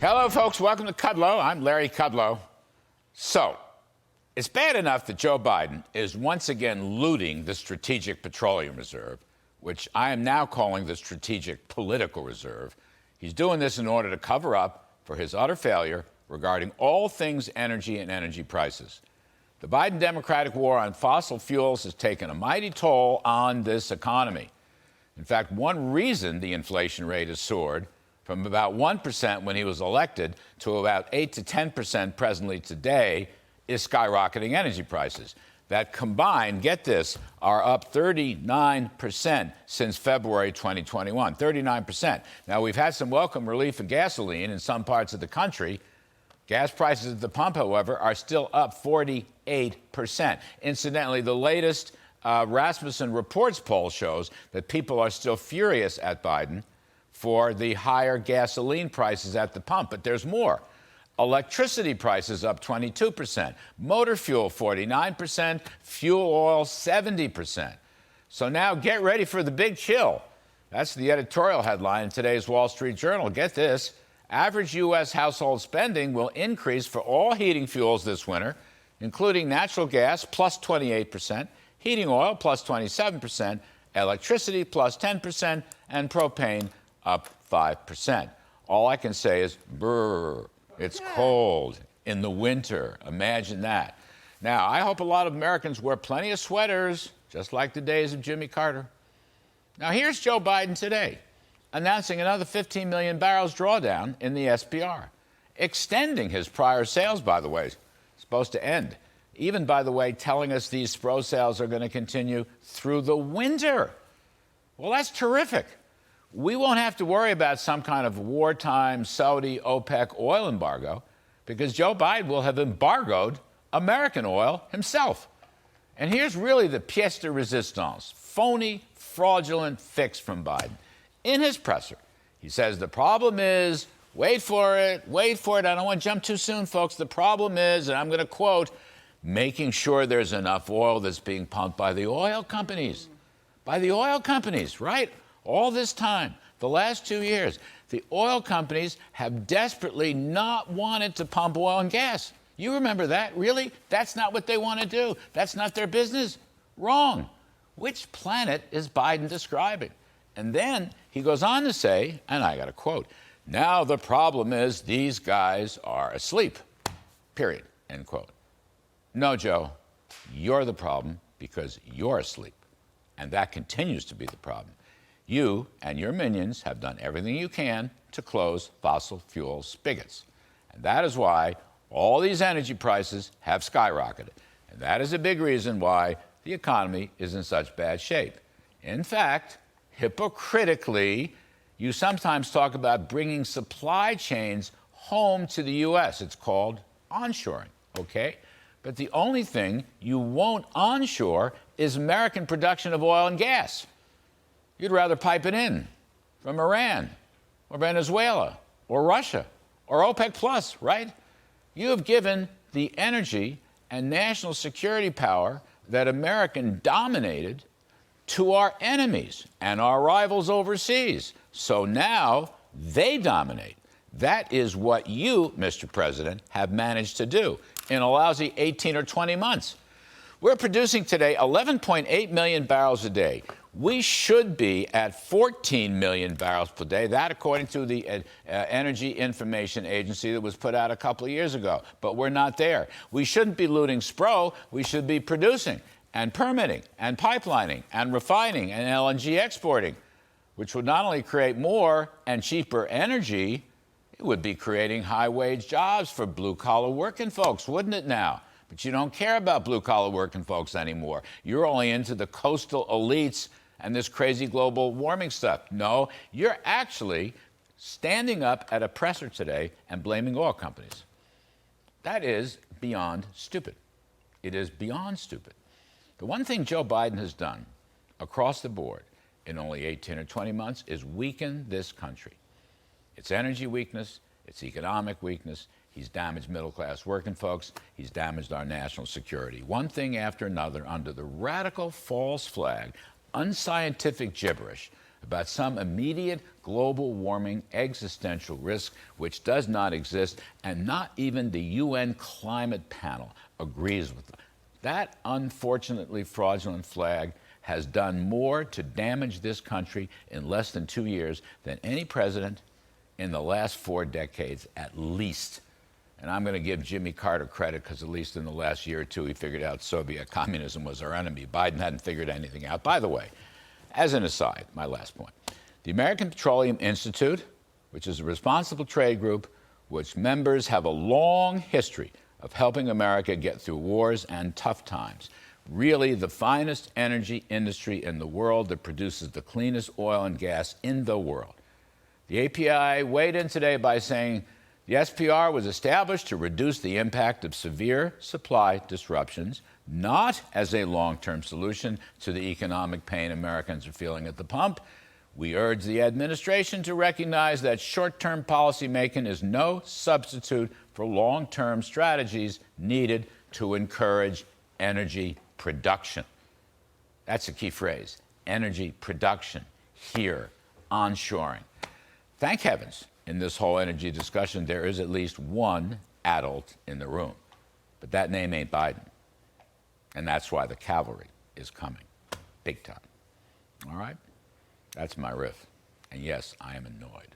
Hello, folks. Welcome to Kudlow. I'm Larry Kudlow. So, it's bad enough that Joe Biden is once again looting the Strategic Petroleum Reserve, which I am now calling the Strategic Political Reserve. He's doing this in order to cover up for his utter failure regarding all things energy and energy prices. The Biden Democratic war on fossil fuels has taken a mighty toll on this economy. In fact, one reason the inflation rate has soared from about 1% when he was elected to about 8 to 10% presently today is skyrocketing energy prices. That combined, get this, are up 39% since February 2021, 39%. Now, we've had some welcome relief in gasoline in some parts of the country. Gas prices at the pump, however, are still up 48%. Incidentally, the latest Rasmussen Reports poll shows that people are still furious at Biden for the higher gasoline prices at the pump. But there's more. Electricity prices up 22%, motor fuel 49%, fuel oil 70%. So now get ready for the big chill. That's the editorial headline in today's Wall Street Journal. Get this. Average U.S. household spending will increase for all heating fuels this winter, including natural gas plus 28%, heating oil plus 27%, electricity plus 10%, and propane up 5%. All I can say is, brr, it's cold in the winter. Imagine that. Now, I hope a lot of Americans wear plenty of sweaters, just like the days of Jimmy Carter. Now, here's Joe Biden today, announcing another 15 million barrels drawdown in the SPR, extending his prior sales, by the way, supposed to end. Even, by the way, telling us these SPRO sales are going to continue through the winter. Well, that's terrific. We won't have to worry about some kind of wartime Saudi OPEC oil embargo because Joe Biden will have embargoed American oil himself. And here's really the pièce de résistance, phony, fraudulent fix from Biden. In his presser, he says the problem is, wait for it, I don't want to jump too soon, folks. The problem is, and I'm going to quote, making sure there's enough oil that's being pumped by the oil companies. By the oil companies, right? All this time, the last 2 years, the oil companies have desperately not wanted to pump oil and gas. You remember that? Really? That's not what they want to do. That's not their business. Wrong. Which planet is Biden describing? And then he goes on to say, and I got a quote, now the problem is these guys are asleep, period, end quote. No, Joe, you're the problem because you're asleep. And that continues to be the problem. You and your minions have done everything you can to close fossil fuel spigots. And that is why all these energy prices have skyrocketed. And that is a big reason why the economy is in such bad shape. In fact, hypocritically, you sometimes talk about bringing supply chains home to the U.S. It's called onshoring, okay? But the only thing you won't onshore is American production of oil and gas. You'd rather pipe it in from Iran or Venezuela or Russia or OPEC Plus, right? You have given the energy and national security power that American dominated to our enemies and our rivals overseas. So now they dominate. That is what you, Mr. President, have managed to do in a lousy 18 or 20 months. We're producing today 11.8 million barrels a day. We should be at 14 million barrels per day. That, according to the Energy Information Agency that was put out a couple of years ago. But we're not there. We shouldn't be looting SPRO. We should be producing and permitting and pipelining and refining and LNG exporting, which would not only create more and cheaper energy, it would be creating high-wage jobs for blue-collar working folks, wouldn't it now? But you don't care about blue-collar working folks anymore. You're only into the coastal elites and this crazy global warming stuff. No, you're actually standing up at a presser today and blaming oil companies. That is beyond stupid. It is beyond stupid. The one thing Joe Biden has done across the board in only 18 or 20 months is weaken this country. Its energy weakness, its economic weakness. He's damaged middle-class working folks. He's damaged our national security. One thing after another under the radical false flag, unscientific gibberish about some immediate global warming existential risk which does not exist, and not even the UN climate panel agrees with them. That unfortunately fraudulent flag has done more to damage this country in less than 2 years than any president in the last 4 decades at least. And I'm going to give Jimmy Carter credit because at least in the last year or two he figured out Soviet communism was our enemy. Biden hadn't figured anything out. By the way, as an aside, my last point, the American Petroleum Institute, which is a responsible trade group, which members have a long history of helping America get through wars and tough times, really the finest energy industry in the world that produces the cleanest oil and gas in the world. The API weighed in today by saying the SPR was established to reduce the impact of severe supply disruptions, not as a long-term solution to the economic pain Americans are feeling at the pump. We urge the administration to recognize that short-term policy making is no substitute for long-term strategies needed to encourage energy production. That's a key phrase, energy production, here, onshoring. Thank heavens, in this whole energy discussion, there is at least one adult in the room. But that name ain't Biden. And that's why the cavalry is coming, big time. All right? That's my riff. And yes, I am annoyed.